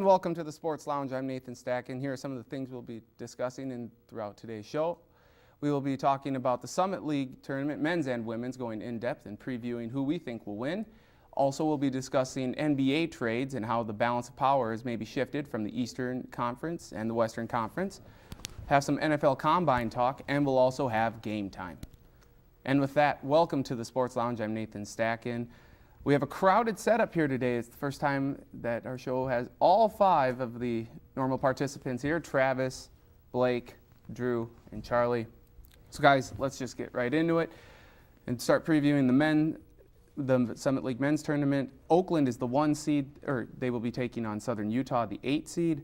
and welcome to the Sports Lounge. I'm Nathan Stacken. Here are some of the things we'll be discussing throughout today's show. We will be talking about the Summit League tournament, men's and women's, going in-depth and previewing who we think will win. Also, we'll be discussing NBA trades and how the balance of power has maybe shifted from the Eastern Conference and the Western Conference. Have some NFL Combine talk, and we'll also have game time. And with that, welcome to the Sports Lounge. I'm Nathan Stacken. We have a crowded setup here today. It's the first time that our show has all 5 of the normal participants here: Travis, Blake, Drew, and Charlie. So guys, let's just get right into it and start previewing the Summit League men's tournament. Oakland is the 1 seed, or they will be taking on Southern Utah, the 8 seed.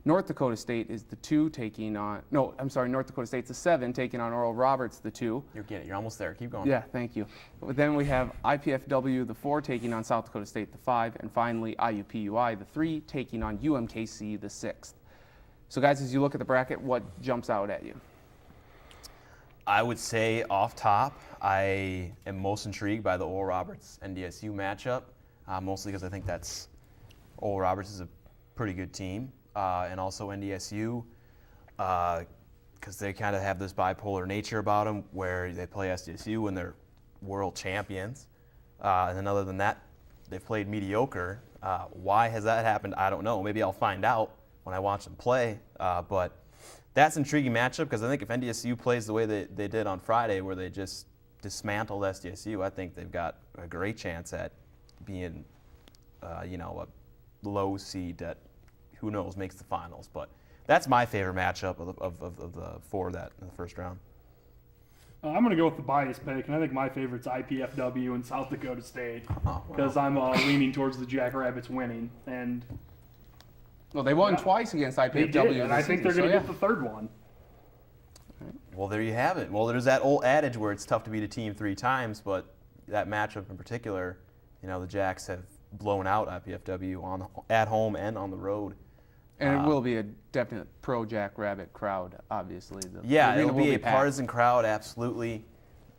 North Dakota State is the 2 taking on, North Dakota State's the 7 taking on Oral Roberts, the 2. You're getting it. You're almost there. Keep going. Yeah, thank you. But then we have IPFW, the 4, taking on South Dakota State, the 5. And finally, IUPUI, the 3, taking on UMKC, the 6th. So guys, as you look at the bracket, what jumps out at you? I would say off top, I am most intrigued by the Oral Roberts NDSU matchup, mostly because I think Oral Roberts is a pretty good team. And also NDSU, because they kind of have this bipolar nature about them where they play SDSU when they're world champions. And then other than that, they've played mediocre. Why has that happened? I don't know. Maybe I'll find out when I watch them play. But that's an intriguing matchup because I think if NDSU plays the way they did on Friday, where they just dismantled SDSU, I think they've got a great chance at being, a low seed that, who knows, makes the finals. But that's my favorite matchup of the 4 that in the first round. I'm going to go with the bias pick, and I think my favorite's IPFW and South Dakota State because I'm leaning towards the Jackrabbits winning. And well, they won twice against IPFW. They did, and I think they're going to get the 3rd one. Well, there you have it. Well, there's that old adage where it's tough to beat a team 3 times, but that matchup in particular, the Jacks have blown out IPFW at home and on the road. And it will be a definite pro-Jackrabbit crowd, obviously. It'll be a partisan crowd, absolutely.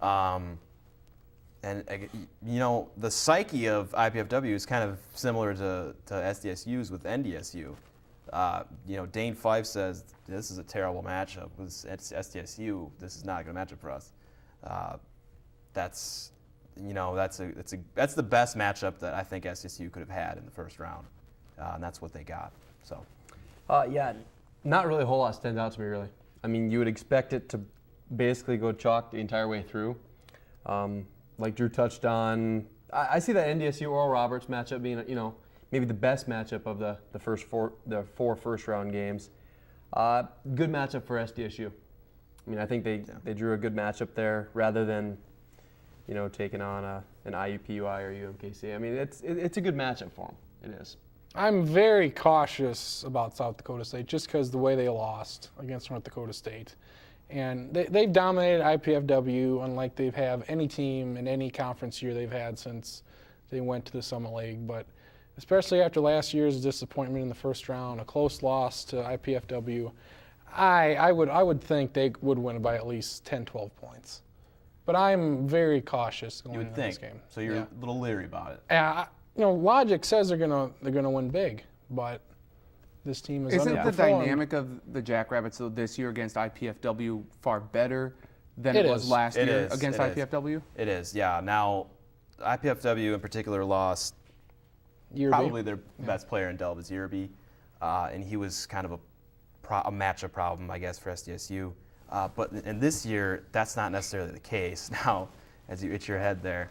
And the psyche of IPFW is kind of similar to SDSU's with NDSU. Dane Fife says this is a terrible matchup with SDSU. This is not a good matchup for us. That's the best matchup that I think SDSU could have had in the first round, and that's what they got. So. Not really a whole lot stands out to me, really. I mean, you would expect it to basically go chalk the entire way through. Like Drew touched on, I see that NDSU Oral Roberts matchup being, maybe the best matchup of the 4 first-round games. Good matchup for SDSU. I mean, I think they drew a good matchup there rather than, taking on an IUPUI or UMKC. I mean, it's a good matchup for them. It is. I'm very cautious about South Dakota State just because the way they lost against North Dakota State. And they've dominated IPFW unlike they've have any team in any conference year they've had since they went to the Summit League. But especially after last year's disappointment in the first round, a close loss to IPFW, I would think they would win by at least 10, 12 points. But I'm very cautious going into this game. So you're a little leery about it. Logic says they're gonna win big, but this team is Isn't underperformed. the dynamic of the Jackrabbits this year against IPFW far better than it was last year against IPFW? It is, yeah. Now, IPFW in particular lost Yerby. Probably their best player in Delvis Yerby, and he was kind of a matchup problem, I guess, for SDSU. But in this year, that's not necessarily the case. Now, as you itch your head there,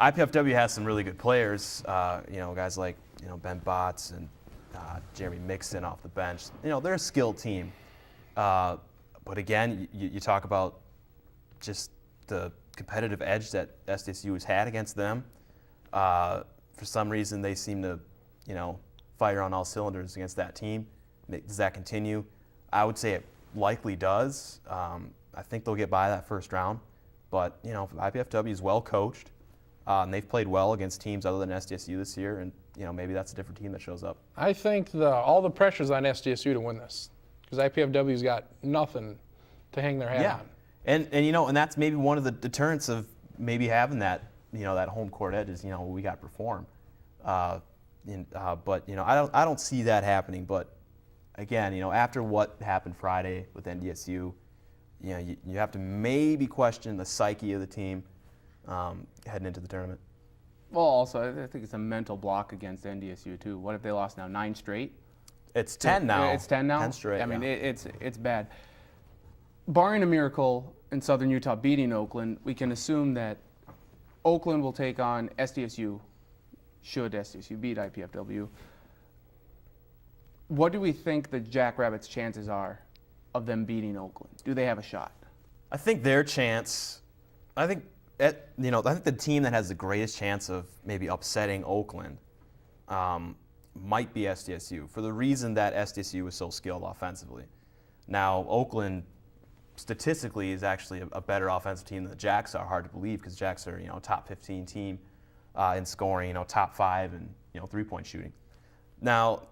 IPFW has some really good players, guys like Ben Botts and Jeremy Mixon off the bench. They're a skilled team. But again, you talk about just the competitive edge that SDSU has had against them. For some reason, they seem to, fire on all cylinders against that team. Does that continue? I would say it likely does. I think they'll get by that first round. But, IPFW is well coached. And they've played well against teams other than SDSU this year, and maybe that's a different team that shows up. I think all the pressure's on SDSU to win this because IPFW's got nothing to hang their hat on. And that's maybe one of the deterrents of maybe having that that home court edge is we got to perform. But I don't see that happening. But again, after what happened Friday with NDSU, you have to maybe question the psyche of the team heading into the tournament. Well, also, I think it's a mental block against NDSU, too. What if they lost now 9 straight? It's 10 now. It's 10 now? 10 straight, I mean, yeah. it's bad. Barring a miracle in Southern Utah beating Oakland, we can assume that Oakland will take on SDSU, should SDSU beat IPFW. What do we think the Jackrabbits' chances are of them beating Oakland? Do they have a shot? I think their chance, I think the team that has the greatest chance of maybe upsetting Oakland might be SDSU, for the reason that SDSU is so skilled offensively. Now, Oakland statistically is actually a better offensive team than the Jacks are. Hard to believe, because Jacks are a top 15 team in scoring, top 5 in three-point shooting. Now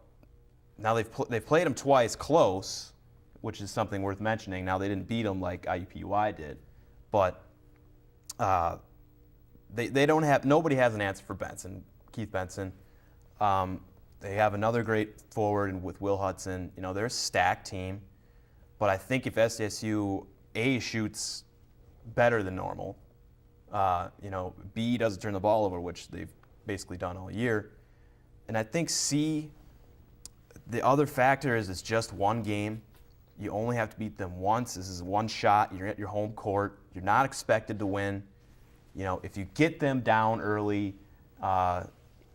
they've played them twice close, which is something worth mentioning. Now, they didn't beat them like IUPUI did, but nobody has an answer for Keith Benson. They have another great forward with Will Hudson. They're a stacked team, but I think if SDSU shoots better than normal, B doesn't turn the ball over, which they've basically done all year, and I think C, the other factor is it's just one game. You only have to beat them once. This is one shot. You're at your home court. You're not expected to win. If you get them down early,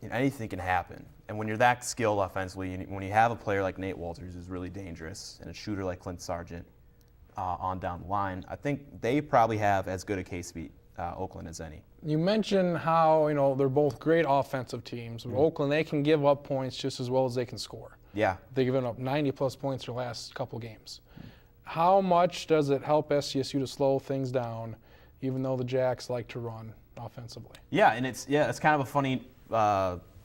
anything can happen. And when you're that skilled offensively, when you have a player like Nate Walters who's really dangerous, and a shooter like Clint Sargent on down the line, I think they probably have as good a case to beat Oakland as any. You mentioned how they're both great offensive teams. But Oakland, they can give up points just as well as they can score. Yeah. They've given up 90-plus points their last couple games. How much does it help SDSU to slow things down, even though the Jacks like to run offensively? Yeah, and it's kind of a funny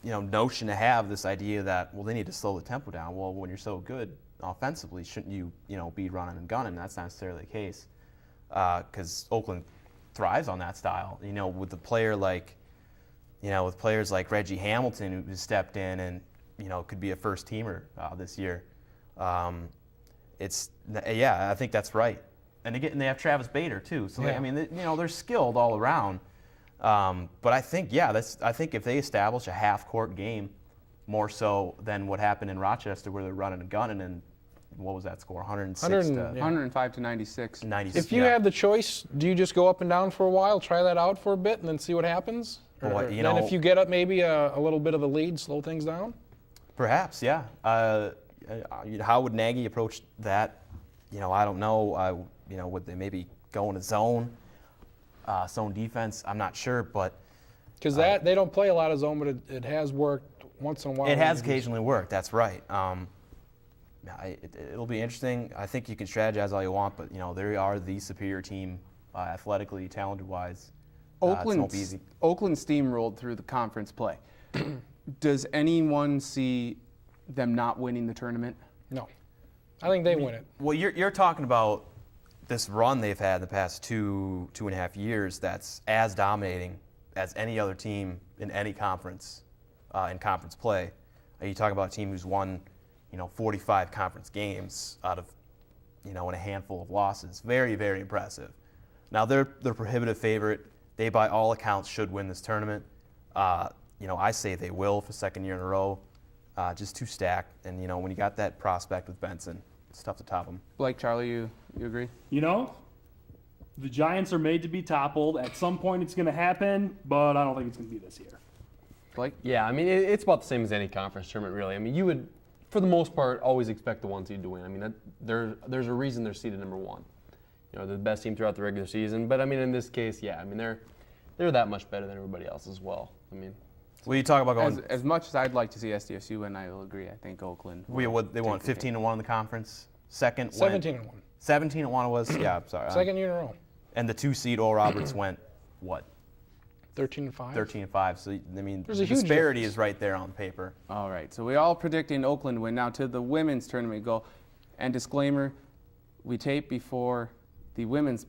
notion to have, this idea that, well, they need to slow the tempo down. Well, when you're so good offensively, shouldn't you be running and gunning? That's not necessarily the case, because Oakland thrives on that style. With the player with players like Reggie Hamilton, who stepped in and could be a first teamer this year. I think that's right. And again, they have Travis Bader too. So yeah. They're skilled all around. But I think I think if they establish a half-court game, more so than what happened in Rochester, where they're running and gunning, and what was that score? 105 to 96. 96. If you had the choice, do you just go up and down for a while, try that out for a bit, and then see what happens? Boy, then if you get up maybe a little bit of a lead, slow things down? Perhaps, yeah. How would Nagy approach that? I don't know. Would they maybe go in a zone defense? I'm not sure, but because they don't play a lot of zone, but it has worked once in a while. It has occasionally worked. That's right. It'll be interesting. I think you can strategize all you want, but they are the superior team athletically, talented-wise. It won't be easy. Oakland steamrolled through the conference play. Does anyone see them not winning the tournament? No. I think they win it. Well, you're talking about this run they've had the past two and a half years that's as dominating as any other team in any conference in conference play. You talk about a team who's won 45 conference games out of in a handful of losses. Very, very impressive. Now they're prohibitive favorite. They, by all accounts, should win this tournament. I say they will for second year in a row. Just too stacked. And, when you got that prospect with Benson, it's tough to top them. Blake, Charlie, you agree? The Giants are made to be toppled. At some point it's going to happen, but I don't think it's going to be this year. Blake? Yeah, it's about the same as any conference tournament, really. You would, for the most part, always expect the one seed to win. There's a reason they're seeded number one. They're the best team throughout the regular season. But, in this case, yeah, they're that much better than everybody else as well. Well, you talk about going as much as I'd like to see SDSU win, I will agree. I think Oakland. They won 15-1 in the conference. Second 17-1. 17-1 it was. Yeah, I'm sorry. Second year in a row. And the 2 seed Oral Roberts went what? 13-5. 13-5. So There's the a huge disparity difference. is right there on paper. All right. So we all predicting Oakland win. Now to the women's tournament go. And disclaimer, we tape before the women's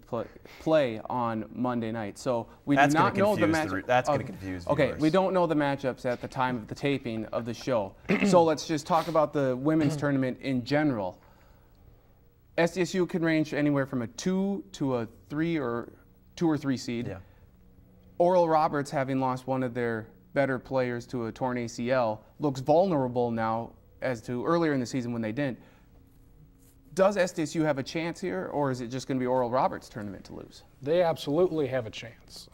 play on Monday night. So we That's do not know the matchup. That's going to confuse viewers. Okay, we don't know the matchups at the time of the taping of the show. So let's just talk about the women's tournament in general. SDSU can range anywhere from a 2 to a 3 or 2 or 3 seed. Yeah. Oral Roberts, having lost one of their better players to a torn ACL, looks vulnerable now as to earlier in the season when they didn't. Does SDSU have a chance here, or is it just going to be Oral Roberts' tournament to lose? They absolutely have a chance.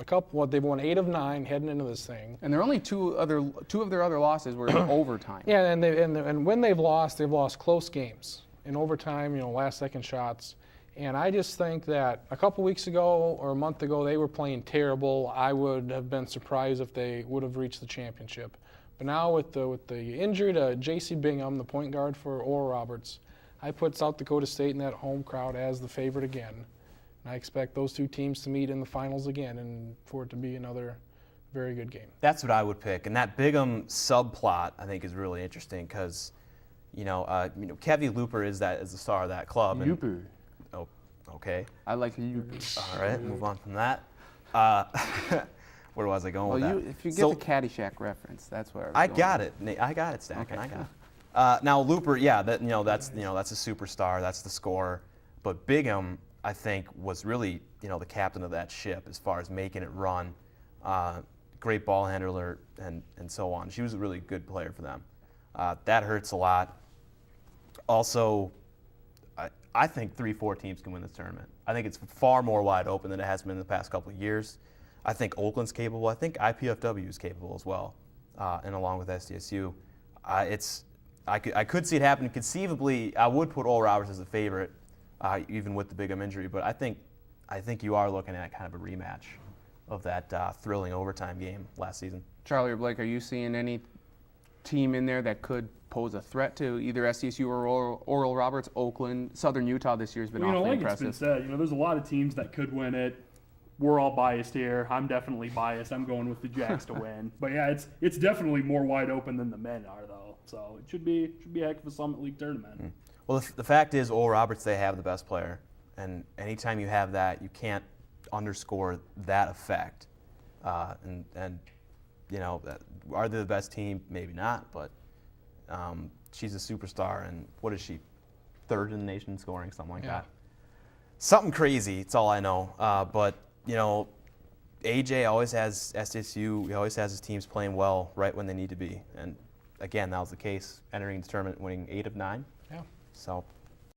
They've won 8 of 9 heading into this thing. And they're only two of their other losses were in overtime. Yeah, and when they've lost close games in overtime. Last-second shots. And I just think that a couple weeks ago or a month ago they were playing terrible. I would have been surprised if they would have reached the championship. But now with the injury to J.C. Bingham, the point guard for Oral Roberts, I put South Dakota State in that home crowd as the favorite again. And I expect those two teams to meet in the finals again and for it to be another very good game. That's what I would pick. And that Bigham subplot, I think, is really interesting because, Kevy Looper is the star of that club. Looper. Oh, okay. I like Looper. All right, move on from that. Where was I going with that? If you get the Caddyshack reference, that's where I got it. I got it, Stacken. Okay. I got it. Now Looper, that's a superstar. That's the scorer. But Bigham, I think, was really the captain of that ship as far as making it run. Great ball handler and so on. She was a really good player for them. That hurts a lot. Also, I think 3-4 teams can win this tournament. I think it's far more wide open than it has been in the past couple of years. I think Oakland's capable. I think IPFW is capable as well, and along with SDSU, I could see it happen. Conceivably, I would put Oral Roberts as a favorite, even with the Bigham injury. But I think you are looking at kind of a rematch of that thrilling overtime game last season. Charlie or Blake, are you seeing any team in there that could pose a threat to either SDSU or Oral Roberts? Oakland, Southern Utah this year has been awfully impressive. It's been said, there's a lot of teams that could win it. We're all biased here. I'm definitely biased. I'm going with the Jacks to win. But yeah, it's definitely more wide open than the men are, though. So it should be a heck of a Summit League tournament. Well, the fact is, Oral Roberts, they have the best player, and anytime you have that, you can't underscore that effect. Are they the best team? Maybe not, but she's a superstar, and what is she? 3rd in the nation scoring, something like that. Something crazy. It's all I know. But AJ always has SDSU. He always has his teams playing well right when they need to be, and again, that was the case entering the tournament, winning 8 of 9. Yeah. So